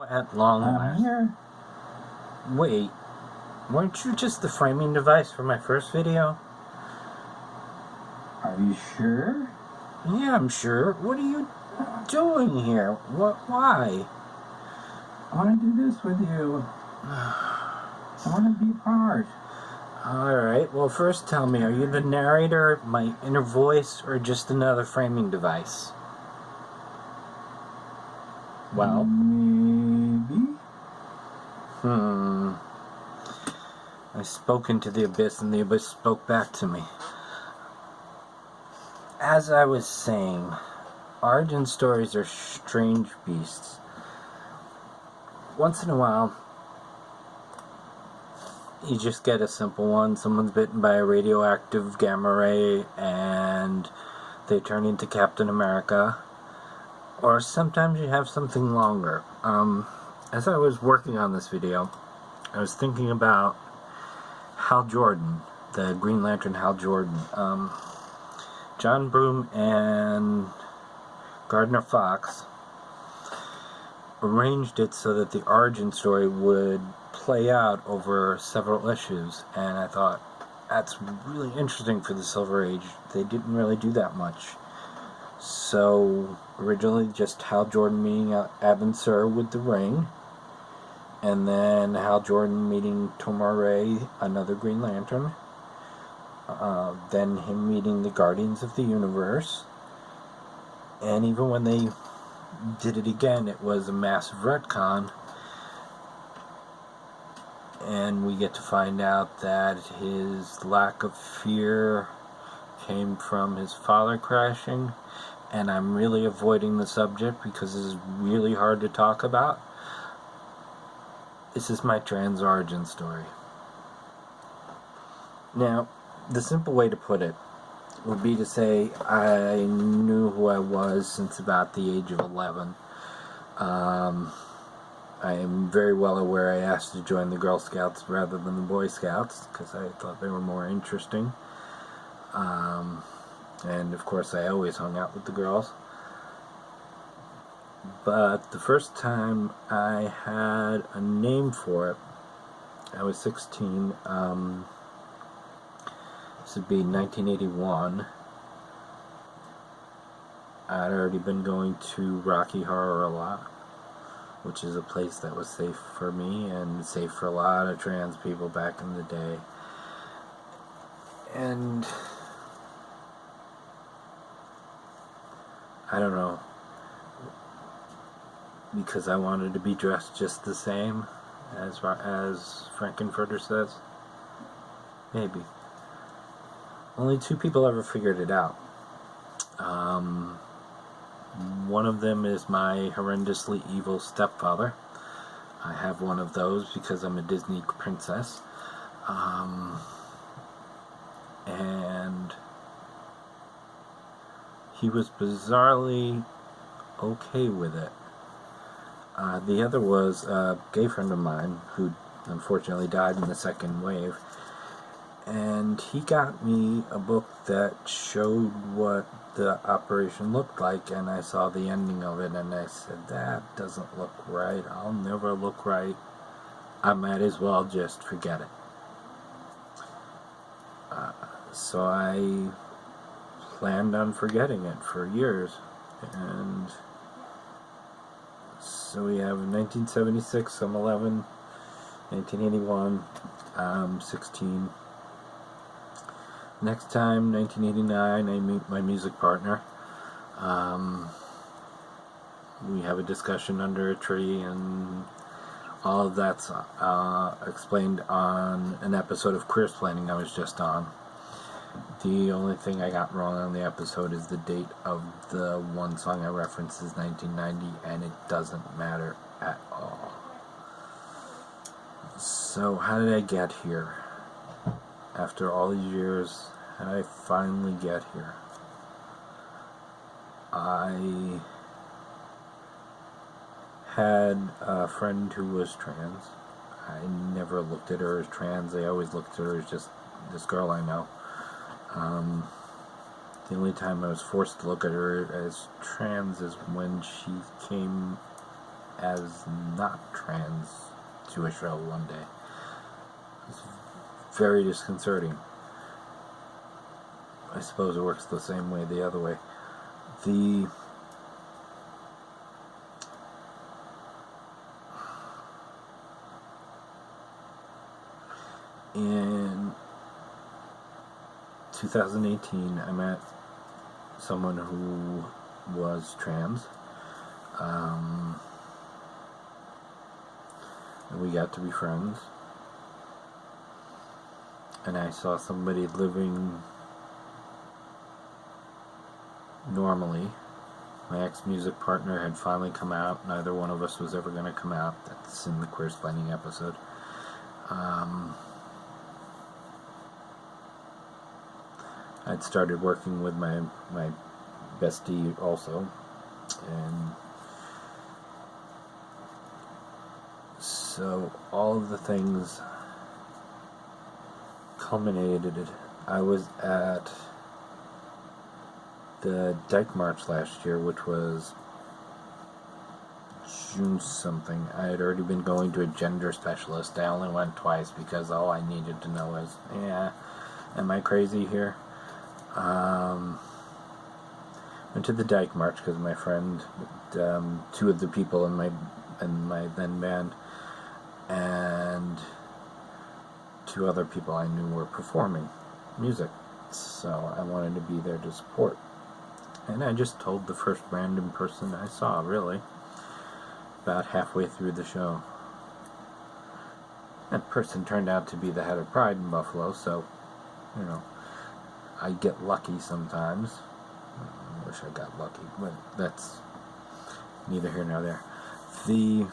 At long last. Here. Wait, weren't you just the framing device for my first video? Are you sure? Yeah, I'm sure. What are you doing here? Why? I want to do this with you. I want to be part. Alright, well first tell me, are you the narrator, my inner voice, or just another framing device? Well? Maybe. I spoke into the abyss and the abyss spoke back to me. As I was saying, origin stories are strange beasts. Once in a while, you just get a simple one. Someone's bitten by a radioactive gamma ray and they turn into Captain America. Or sometimes you have something longer. As I was working on this video, I was thinking about Hal Jordan, the Green Lantern Hal Jordan. John Broome and Gardner Fox arranged it so that the origin story would play out over several issues, and I thought that's really interesting for the Silver Age. They didn't really do that much. So originally just Hal Jordan meeting Abin Sur with the ring, and then Hal Jordan meeting Tomar-Re, another Green Lantern, then him meeting the Guardians of the Universe, and even when they did it again, it was a massive retcon, and we get to find out that his lack of fear came from his father crashing, and I'm really avoiding the subject because this is really hard to talk about. This is my trans origin story. Now, the simple way to put it would be to say I knew who I was since about the age of 11. I am very well aware I asked to join the Girl Scouts rather than the Boy Scouts because I thought they were more interesting. And of course I always hung out with the girls. But the first time I had a name for it, I was 16. This would be 1981. I'd already been going to Rocky Horror a lot, which is a place that was safe for me and safe for a lot of trans people back in the day. And I don't know, because I wanted to be dressed just the same as Frankenfurter says. Maybe. Only 2 people ever figured it out. One of them is my horrendously evil stepfather. I have one of those because I'm a Disney princess. And he was bizarrely okay with it. The other was a gay friend of mine who unfortunately died in the second wave. And he got me a book that showed what the operation looked like, and I saw the ending of it and I said, that doesn't look right. I'll never look right. I might as well just forget it. So I planned on forgetting it for years. And so we have 1976, I'm 11, 1981, I'm 16. Next time, 1989, I meet my music partner. We have a discussion under a tree, and all of that's explained on an episode of Queers Planning I was just on. The only thing I got wrong on the episode is the date of the one song I referenced is 1990, and it doesn't matter at all. So how did I get here? After all these years, how did I finally get here? I had a friend who was trans. I never looked at her as trans. I always looked at her as just this girl I know. The only time I was forced to look at her as trans is when she came as not trans to a show one day. It's very disconcerting. I suppose it works the same way the other way. In 2018, I met someone who was trans. And we got to be friends. And I saw somebody living normally. My ex-music partner had finally come out. Neither one of us was ever going to come out. That's in the Queersplaining episode. I'd started working with my bestie also, and so all of the things culminated. I was at the Dyke March last year, which was June something. I had already been going to a gender specialist. I only went twice because all I needed to know was, am I crazy here? Went to the Dyke March because my friend, two of the people in my then band, and two other people I knew were performing music, so I wanted to be there to support. And I just told the first random person I saw, really, about halfway through the show. That person turned out to be the head of Pride in Buffalo, so, I get lucky sometimes. I wish I got lucky, but that's neither here nor there. The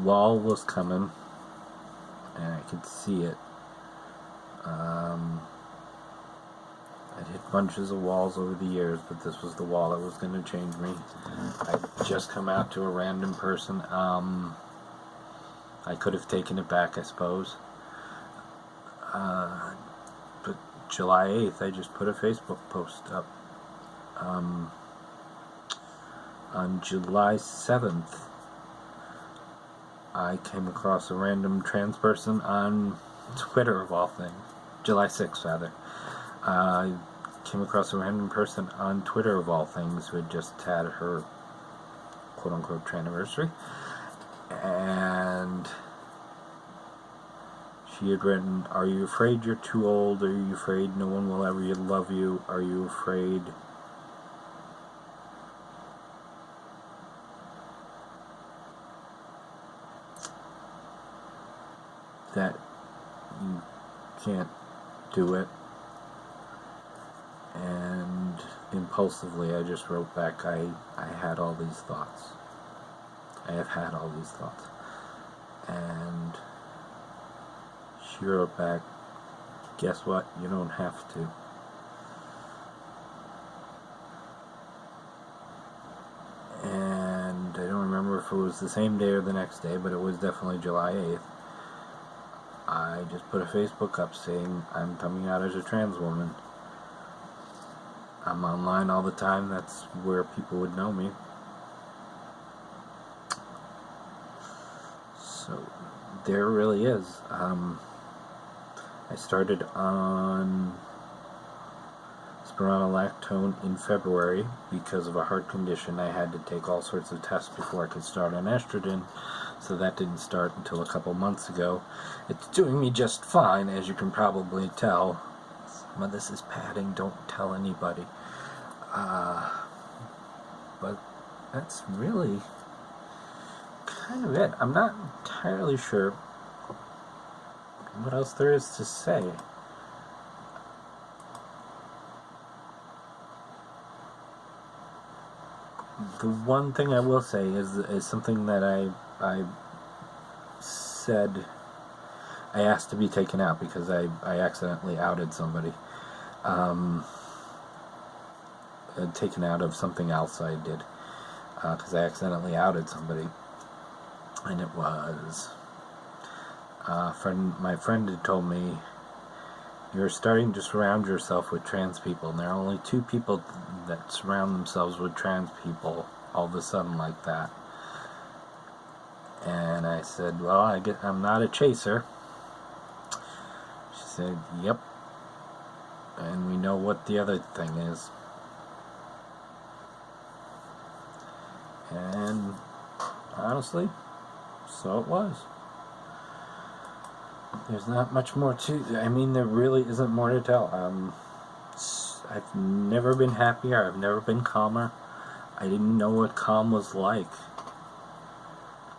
wall was coming, and I could see it. I'd hit bunches of walls over the years, but this was the wall that was going to change me. I'd just come out to a random person. I could have taken it back, I suppose. But July 8th, I just put a Facebook post up. On July 7th, I came across a random trans person on Twitter, of all things. July 6th, rather. I came across a random person on Twitter, of all things, who had just had her quote-unquote tranniversary. And she had written, "Are you afraid you're too old? Are you afraid no one will ever love you? Are you afraid that you can't do it?" And impulsively I just wrote back, I had all these thoughts. I have had all these thoughts. And she wrote back, "Guess what? You don't have to." And I don't remember if it was the same day or the next day, but it was definitely July 8th. I just put a Facebook up saying, "I'm coming out as a trans woman. I'm online all the time. That's where people would know me." So there it really is. I started on spironolactone in February because of a heart condition. I had to take all sorts of tests before I could start on estrogen, so that didn't start until a couple months ago. It's doing me just fine, as you can probably tell. Some of this is padding, don't tell anybody. But that's really kind of it. I'm not entirely sure what else there is to say. The one thing I will say is something that I said. I asked to be taken out because I accidentally outed somebody. Taken out of something else I did, because I accidentally outed somebody, and it was my friend had told me, "You're starting to surround yourself with trans people, and there are only two people that surround themselves with trans people, all of a sudden like that. And I said, well, I guess I'm not a chaser. She said, yep. And we know what the other thing is. And honestly, so it was. There's not much more to, I mean, there really isn't more to tell. I've never been happier. I've never been calmer. I didn't know what calm was like.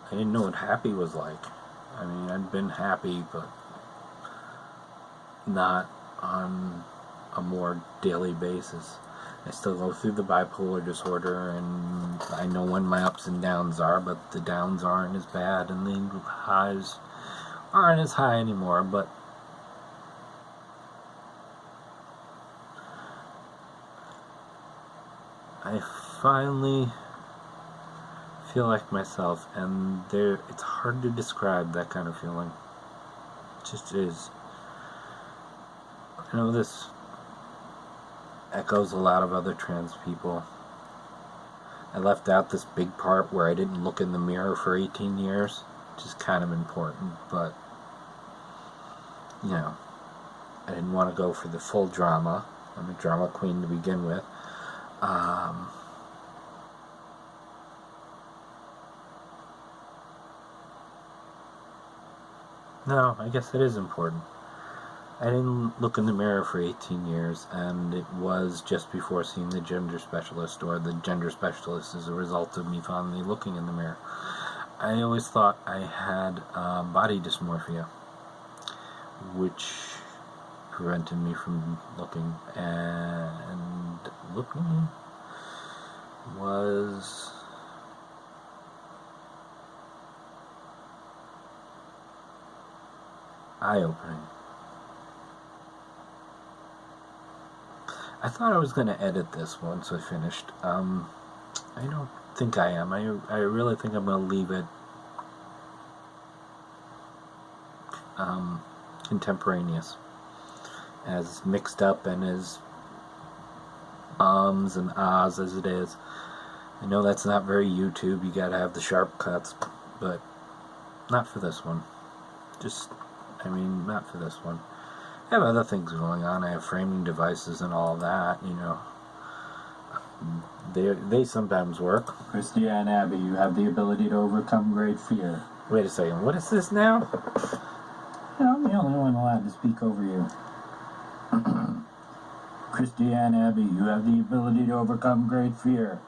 I didn't know what happy was like. I mean, I'd been happy, but not on a more daily basis. I still go through the bipolar disorder, and I know when my ups and downs are, but the downs aren't as bad, and the highs aren't as high anymore, but I finally feel like myself, and it's hard to describe that kind of feeling. It just is. I know this echoes a lot of other trans people. I left out this big part where I didn't look in the mirror for 18 years, which is kind of important, but you know, I didn't want to go for the full drama. I'm a drama queen to begin with. No, I guess it is important. I didn't look in the mirror for 18 years, and it was just before seeing the gender specialist, or the gender specialist as a result of me finally looking in the mirror. I always thought I had body dysmorphia, which prevented me from looking, and looking was eye-opening. I thought I was going to edit this once I finished. I don't think I am. I really think I'm going to leave it contemporaneous, as mixed up and as ums and ahs as it is. I know that's not very YouTube. You gotta have the sharp cuts, but not for this one. Not for this one. I have other things going on. I have framing devices and all that, you know. They sometimes work. Christy and Abby, you have the ability to overcome great fear. Wait a second, what is this now? I'm the only one allowed to speak over you. Christy and Abby, you have the ability to overcome great fear.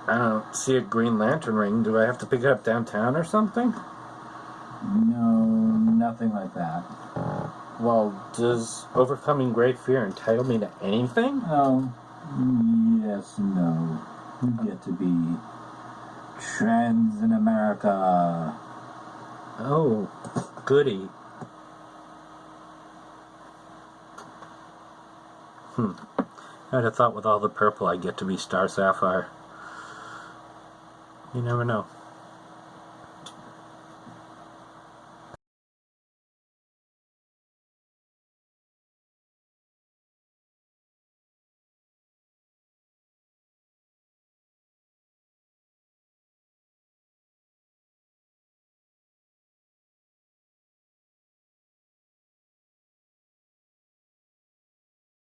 I don't see a Green Lantern ring. Do I have to pick it up downtown or something? No, nothing like that. Well, does overcoming great fear entitle me to anything? Oh, yes, no. You get to be trans in America. Oh, goody. I'd have thought with all the purple I'd get to be Star Sapphire. You never know.